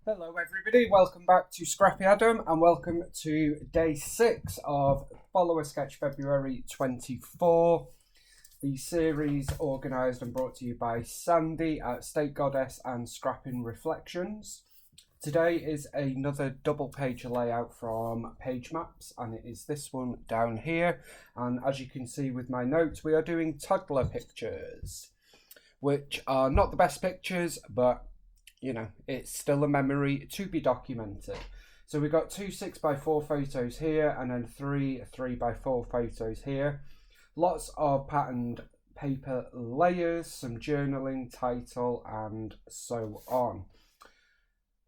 Hello everybody, welcome back to Scrappy Adam and welcome to day 6 of Follow a Sketch February 24. The series organised and brought to you by Sandy at State Goddess and Scrapping Reflections. Today is another double page layout from Page Maps, and it is this one down here. And as you can see with my notes, we are doing toddler pictures, which are not the best pictures, but you know, it's still a memory to be documented. So we've got 2 6x4 photos here and then 3 3x4 photos here. Lots of patterned paper layers, some journaling, title, and so on.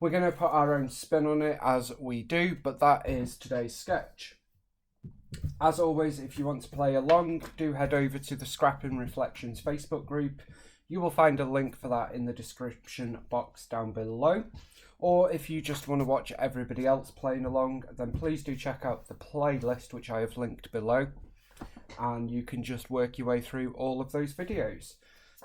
We're going to put our own spin on it as we do, but that is today's sketch. As always, if you want to play along, do head over to the Scrapping Reflections Facebook group. You will find a link for that in the description box down below. Or if you just want to watch everybody else playing along, then please do check out the playlist, which I have linked below. And you can just work your way through all of those videos.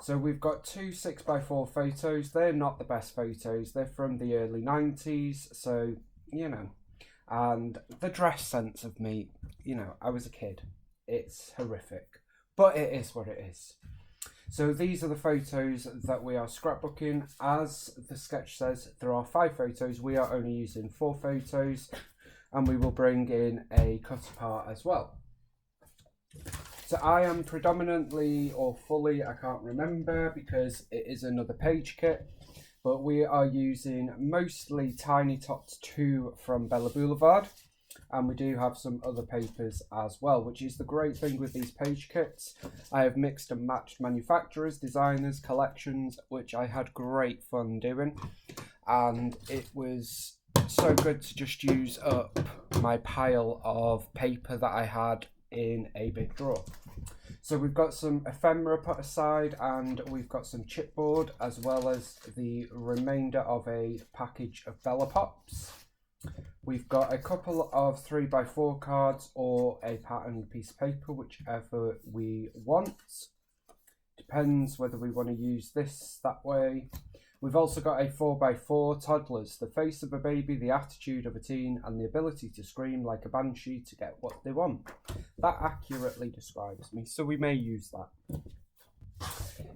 So we've got 2 6x4 photos. They're not the best photos. They're from the early 90s. So, you know. And the dress sense of me, you know, I was a kid. It's horrific. But it is what it is. So these are the photos that we are scrapbooking. As the sketch says, there are 5 photos. We are only using 4 photos, and we will bring in a cut apart as well. So I am predominantly or fully, I can't remember because it is another page kit, but we are using mostly Tiny Tots 2 from Bella Boulevard. And we do have some other papers as well, which is the great thing with these page kits. I have mixed and matched manufacturers, designers, collections, which I had great fun doing. And it was so good to just use up my pile of paper that I had in a big drawer. So we've got some ephemera put aside, and we've got some chipboard, as well as the remainder of a package of Bella Pops. We've got a couple of 3x4 cards or a patterned piece of paper, whichever we want. Depends whether we want to use this that way. We've also got a 4x4 Toddlers, the face of a baby, the attitude of a teen, and the ability to scream like a banshee to get what they want. That accurately describes me, so we may use that.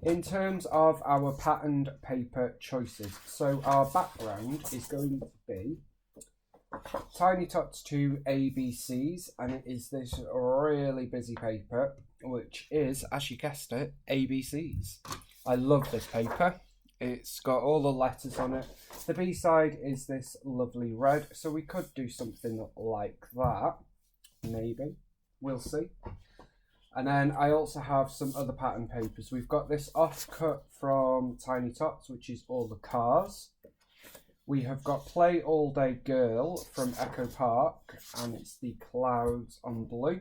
In terms of our patterned paper choices, so our background is going to be Tiny Tots 2 ABCs, and it is this really busy paper, which is, as you guessed it, ABCs. I love this paper. It's got all the letters on it. The B side is this lovely red, so we could do something like that, maybe. We'll see. And then I also have some other pattern papers. We've got this offcut from Tiny Tots, which is all the cars. We have got Play All Day Girl from Echo Park, and it's the clouds on blue.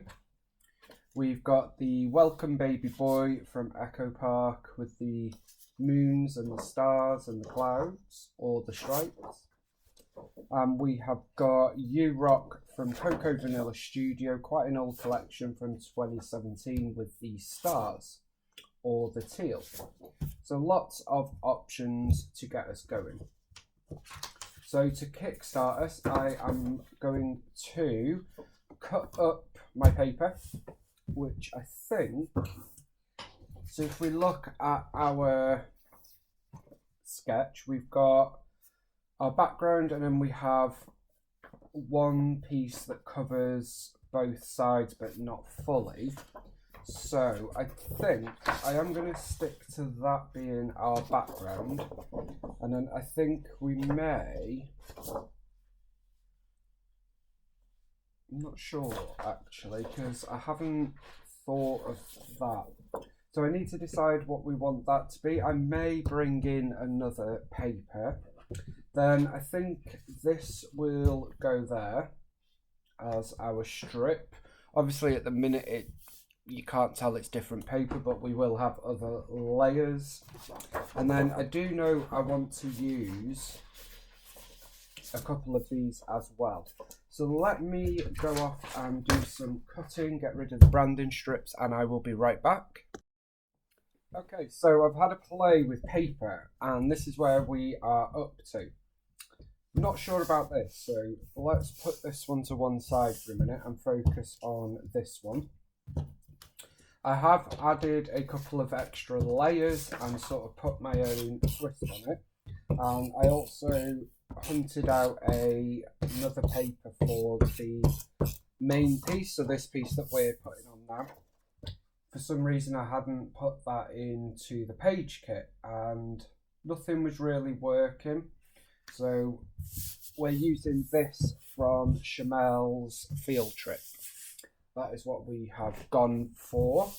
We've got the Welcome Baby Boy from Echo Park with the moons and the stars and the clouds, or the stripes. We have got You Rock from Coco Vanilla Studio, quite an old collection from 2017 with the stars, or the teal. So lots of options to get us going. So to kickstart us, I am going to cut up my paper, which I think, so if we look at our sketch, we've got our background and then we have one piece that covers both sides but not fully. So I think I am going to stick to that being our background, and then I think we may, I'm not sure actually, because I haven't thought of that. So I need to decide what we want that to be. I may bring in another paper. Then I think this will go there as our strip. Obviously at the minute you can't tell it's different paper, but we will have other layers. And then I do know I want to use a couple of these as well. So let me go off and do some cutting, get rid of the branding strips, and I will be right back. Okay, so I've had a play with paper, and this is where we are up to. not sure about this, so let's put this one to one side for a minute and focus on this one. I have added a couple of extra layers and sort of put my own twist on it. And I also hunted out another paper for the main piece, so this piece that we're putting on now. For some reason I hadn't put that into the page kit and nothing was really working. So we're using this from Chamel's field trip. That is what we have gone for.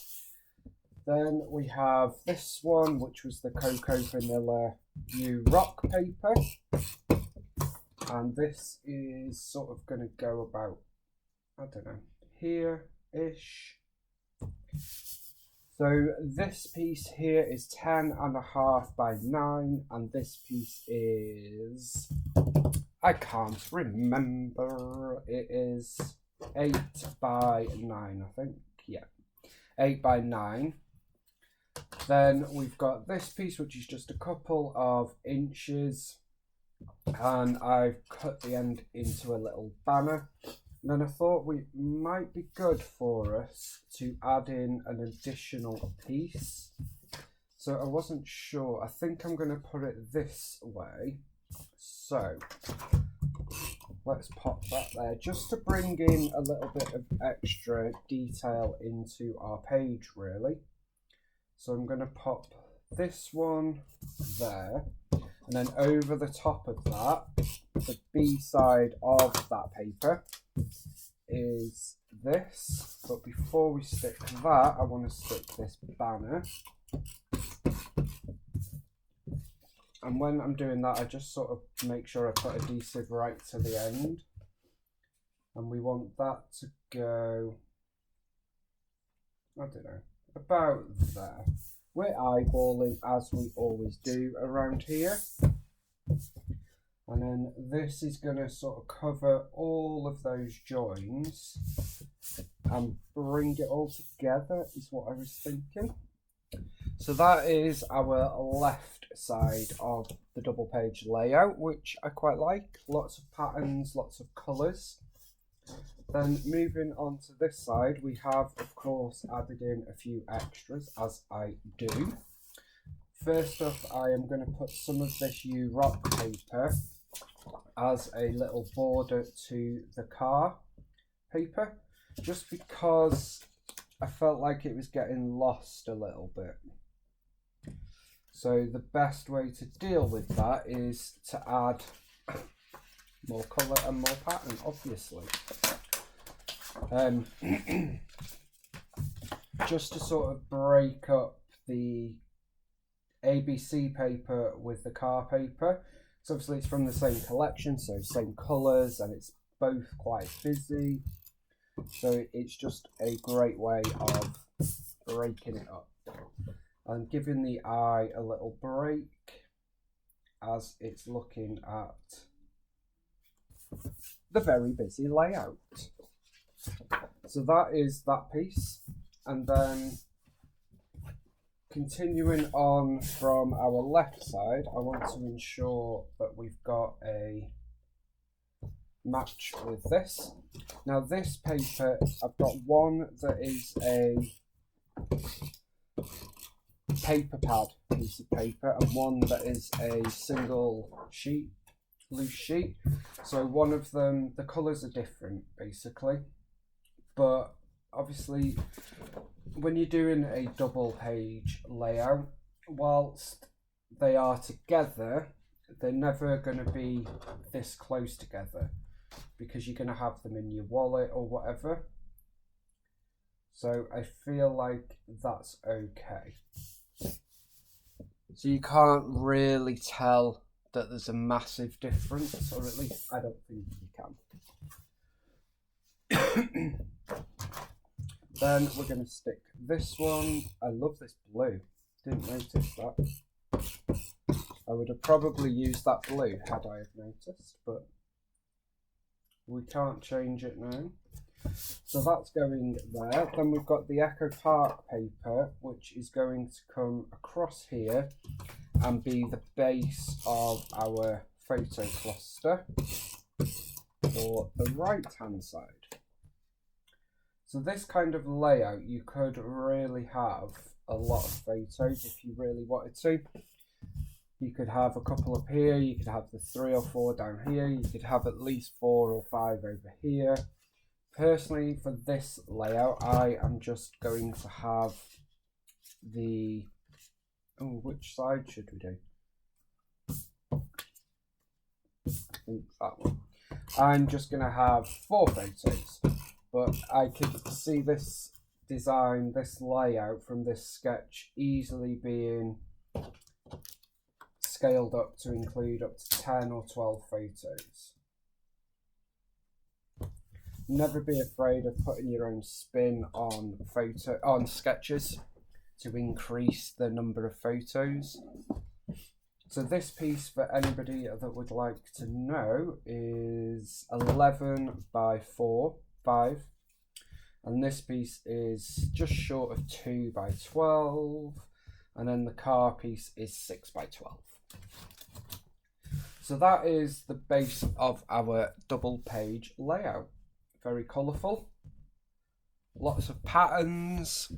Then we have this one, which was the Cocoa Vanilla U Rock paper. And this is sort of going to go about, I don't know, here-ish. So this piece here is 10.5 by 9, and this piece is, I can't remember, it is 8 by 9, I think, yeah, 8 by 9. Then we've got this piece, which is just a couple of inches, and I've cut the end into a little banner. And then I thought we might be good for us to add in an additional piece. So I wasn't sure. I think I'm going to put it this way. So let's pop that there just to bring in a little bit of extra detail into our page, really. So I'm going to pop this one there. And then over the top of that, the B side of that paper is this. But before we stick that, I want to stick this banner. And when I'm doing that, I just sort of make sure I put adhesive right to the end. And we want that to go, I don't know, about there. We're eyeballing as we always do around here. And then this is going to sort of cover all of those joins and bring it all together is what I was thinking. So that is our left side of the double page layout, which I quite like. Lots of patterns, lots of colours. Then moving on to this side, we have, of course, added in a few extras, as I do. First up, I am going to put some of this U Rock paper as a little border to the car paper, just because I felt like it was getting lost a little bit. So the best way to deal with that is to add more colour and more pattern, obviously. Just to sort of break up the ABC paper with the car paper. So obviously it's from the same collection, so same colours, and it's both quite busy. So it's just a great way of breaking it up and giving the eye a little break as it's looking at the very busy layout. So that is that piece, and then continuing on from our left side, I want to ensure that we've got a match with this. Now this paper, I've got one that is a paper pad piece of paper and one that is a single sheet, loose sheet. So one of them, the colours are different basically, but obviously when you're doing a double page layout, whilst they are together, they're never going to be this close together because you're going to have them in your wallet or whatever. So I feel like that's okay. So you can't really tell that there's a massive difference, or at least I don't think you can. Then we're going to stick this one. I love this blue. Didn't notice that. I would have probably used that blue had I have noticed, but we can't change it now. So that's going there. Then we've got the Echo Park paper, which is going to come across here and be the base of our photo cluster for the right hand side. So this kind of layout, you could really have a lot of photos if you really wanted to. You could have a couple up here, you could have the 3 or 4 down here, you could have at least 4 or 5 over here. Personally, for this layout, I am just going to have the... Oh, which side should we do? I think that one. I'm just going to have 4 photos, but I could see this design, this layout from this sketch easily being scaled up to include up to 10 or 12 photos. Never be afraid of putting your own spin on sketches to increase the number of photos. So this piece, for anybody that would like to know, is 11 by 5, and this piece is just short of 2 by 12, and then the car piece is 6 by 12. So that is the base of our double page layout. Very colourful, lots of patterns,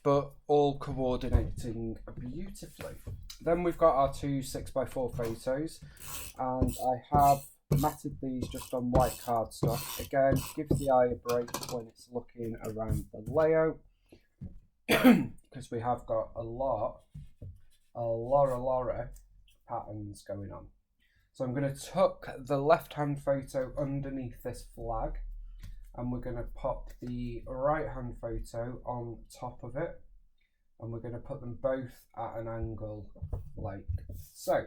but all coordinating beautifully. Then we've got our 2 6x4 photos, and I have matted these just on white cardstock. Again, gives the eye a break when it's looking around the layout, because we have got a lot of patterns going on. So I'm going to tuck the left-hand photo underneath this flag, and we're going to pop the right-hand photo on top of it, and we're going to put them both at an angle like so.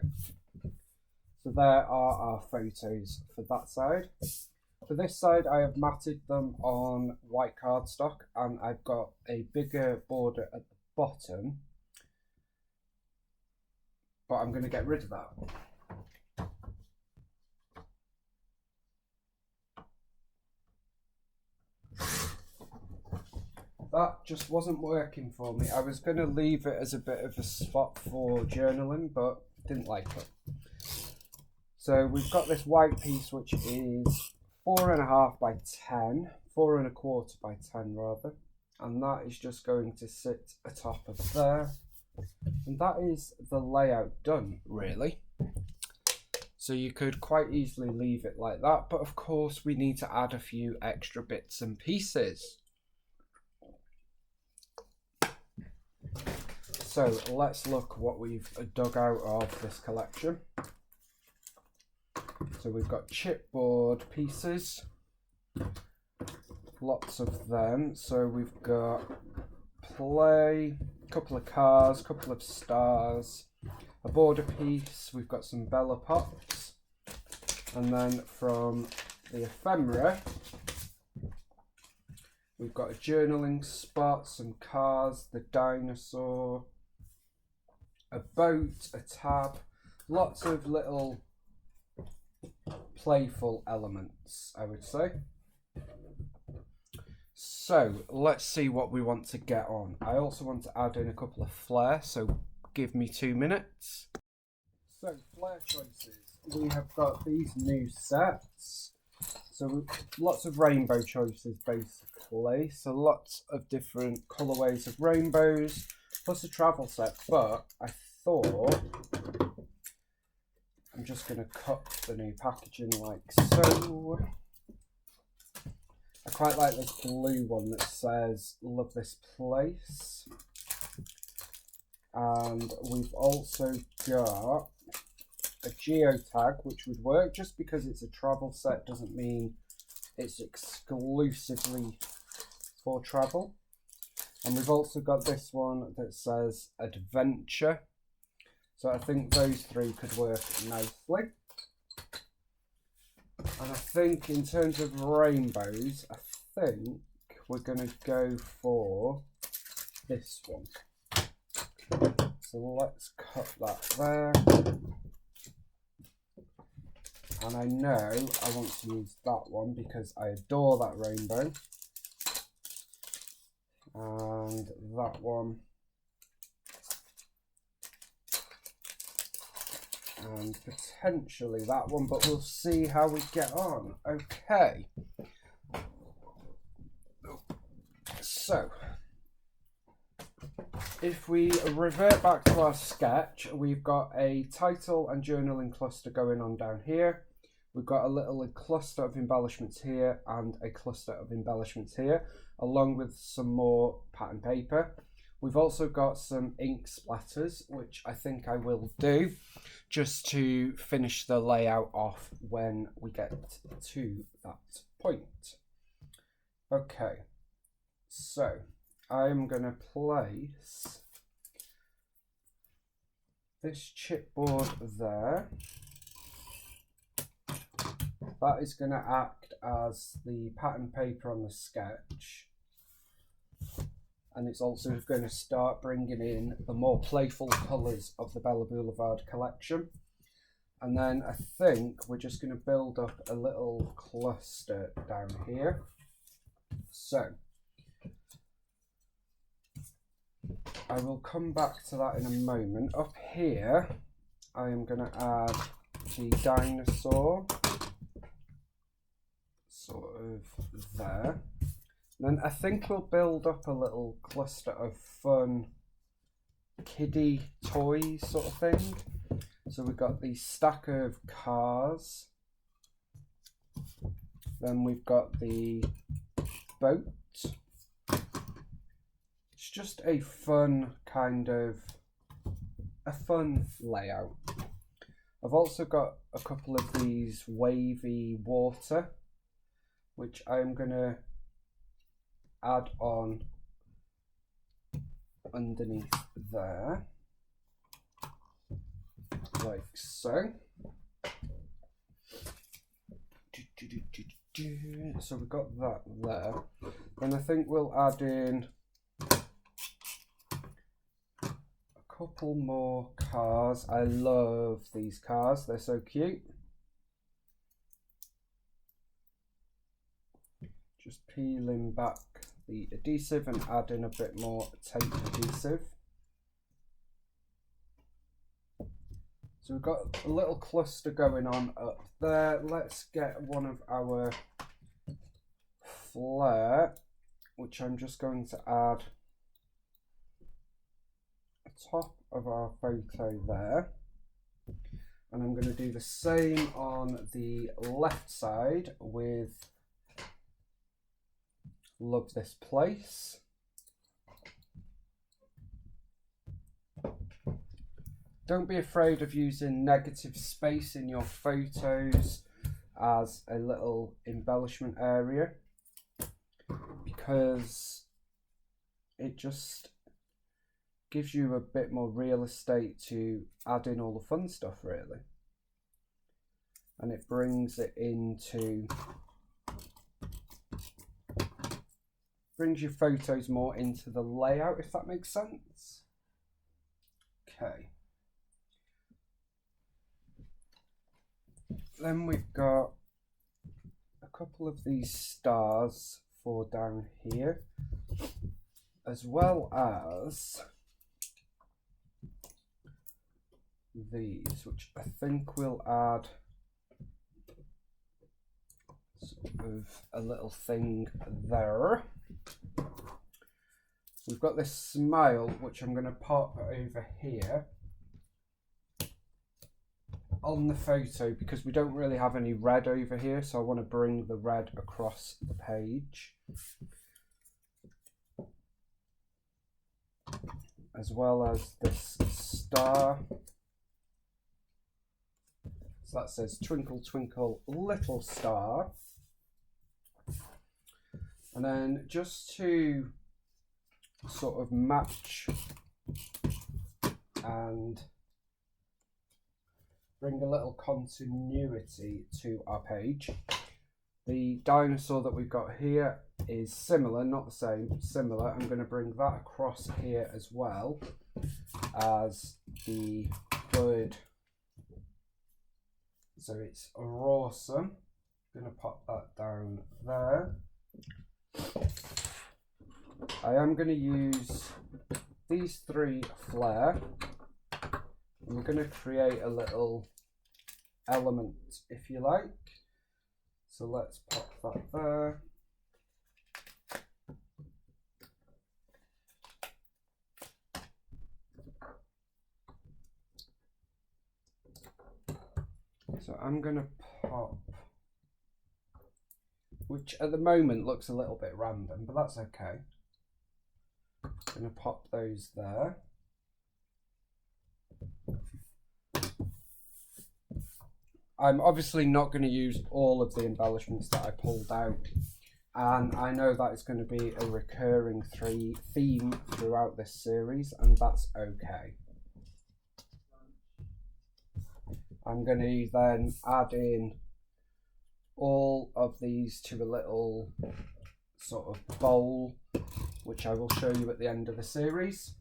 So there are our photos for that side. For this side, I have matted them on white cardstock, and I've got a bigger border at the bottom, but I'm going to get rid of that. That just wasn't working for me. I was going to leave it as a bit of a spot for journaling, but didn't like it. So we've got this white piece, which is 4.5 by 10, 4.25 by 10 rather, and that is just going to sit atop of there. And that is the layout done, really. So you could quite easily leave it like that, but of course we need to add a few extra bits and pieces. So let's look what we've dug out of this collection. So we've got chipboard pieces, lots of them. So we've got play, a couple of cars, a couple of stars, a border piece, we've got some Bella Pops, and then from the ephemera, we've got a journaling spot, some cars, the dinosaur, a boat, a tab, lots of little playful elements, I would say. So let's see what we want to get on. I also want to add in a couple of flare, so give me 2 minutes. So flare choices, we have got these new sets. So lots of rainbow choices basically, so lots of different colourways of rainbows, plus a travel set, but I thought I'm just going to cut the new packaging like so. I quite like this blue one that says "Love this place," and we've also got a geotag which would work. Just because it's a travel set doesn't mean it's exclusively for travel. And we've also got this one that says adventure, so I think those 3 could work nicely. And I think in terms of rainbows, I think we're going to go for this one. So let's cut that there. And I know I want to use that one because I adore that rainbow. And that one. and potentially that one, but we'll see how we get on. Okay. So, if we revert back to our sketch, we've got a title and journaling cluster going on down here. We've got a little cluster of embellishments here and a cluster of embellishments here, along with some more pattern paper. We've also got some ink splatters, which I think I will do just to finish the layout off when we get to that point. Okay, so I'm going to place this chipboard there. That is going to act as the pattern paper on the sketch. And it's also going to start bringing in the more playful colours of the Bella Boulevard collection. And then I think we're just going to build up a little cluster down here. So I will come back to that in a moment. Up here, I am going to add the dinosaur, sort of there. Then I think we'll build up a little cluster of fun kiddie toys sort of thing. So we've got the stack of cars. Then we've got the boat. It's just a fun kind of, a fun layout. I've also got a couple of these wavy water, which I'm going to add on underneath there, like so. So we've got that there. And I think we'll add in a couple more cars. I love these cars, they're so cute. Just peeling back the adhesive and adding a bit more tape adhesive. So we've got a little cluster going on up there. Let's get one of our flare, which I'm just going to add top of our photo there. And I'm going to do the same on the left side with Love This Place. Don't be afraid of using negative space in your photos as a little embellishment area, because it just gives you a bit more real estate to add in all the fun stuff, really. And it brings it into, brings your photos more into the layout, if that makes sense. Okay. Then we've got a couple of these stars for down here, as well as these, which I think will add sort of a little thing there. We've got this smile, which I'm going to pop over here on the photo, because we don't really have any red over here, so I want to bring the red across the page, as well as this star. So that says Twinkle Twinkle Little Star. And then just to sort of match and bring a little continuity to our page, the dinosaur that we've got here is similar, not the same, but similar. I'm going to bring that across here as well as the bird. So it's awesome. I'm going to pop that down there. I am going to use these three flare. I'm going to create a little element, if you like. So let's pop that there. So I'm going to pop, which at the moment looks a little bit random, but that's okay. I'm going to pop those there. I'm obviously not going to use all of the embellishments that I pulled out, and I know that it's going to be a recurring theme throughout this series, and that's okay. I'm going to then add in all of these to a little sort of bowl, which I will show you at the end of the series,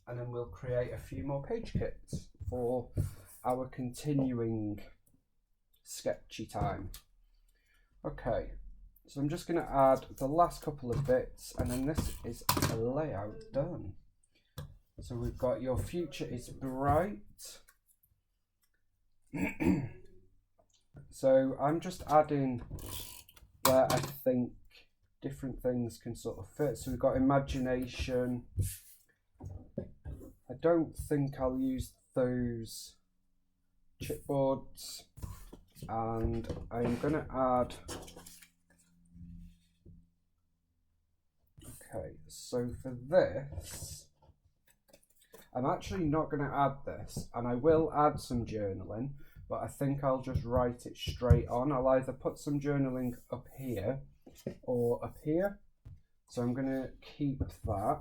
and then we'll create a few more page kits for our continuing sketchy time. Okay, so I'm just going to add the last couple of bits, and then this is a layout done. So we've got your future is bright. So I'm just adding where I think different things can sort of fit. So we've got imagination. I don't think I'll use those chipboards, and I'm going to add, okay, so for this, I'm actually not going to add this, and I will add some journaling, but I think I'll just write it straight on. I'll either put some journaling up here or up here. So I'm going to keep that.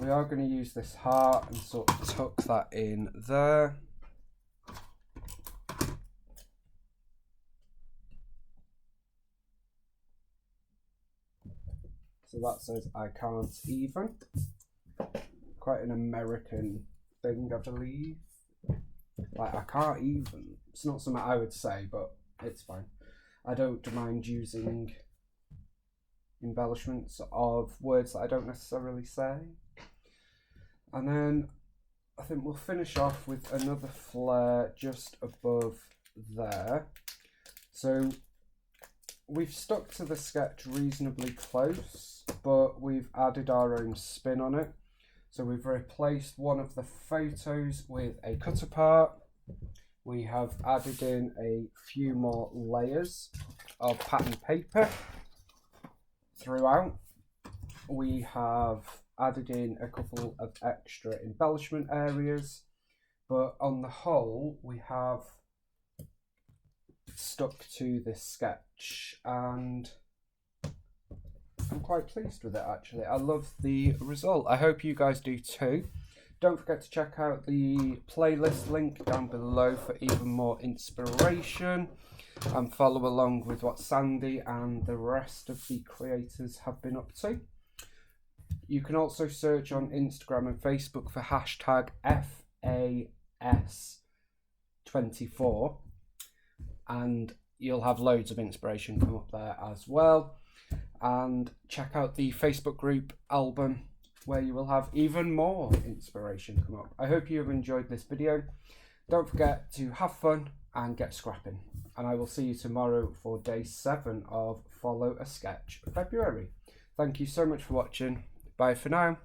We are going to use this heart and sort of tuck that in there. So that says I can't even. Quite an American thing, I believe. Like, I can't even. It's not something I would say, but it's fine. I don't mind using embellishments of words that I don't necessarily say. And then I think we'll finish off with another flare just above there. So we've stuck to the sketch reasonably close, but we've added our own spin on it. So we've replaced one of the photos with a cut apart. We have added in a few more layers of pattern paper throughout. We have added in a couple of extra embellishment areas, but on the whole we have stuck to this sketch, and I'm quite pleased with it actually. I love the result. I hope you guys do too. Don't forget to check out the playlist link down below for even more inspiration, and follow along with what Sandy and the rest of the creators have been up to. You can also search on Instagram and Facebook for hashtag FAS24, and you'll have loads of inspiration come up there as well. And check out the Facebook group album, where you will have even more inspiration come up. I hope you have enjoyed this video. Don't forget to have fun and get scrapping. And I will see you tomorrow for day 7 of Follow a Sketch February. Thank you so much for watching. Bye for now.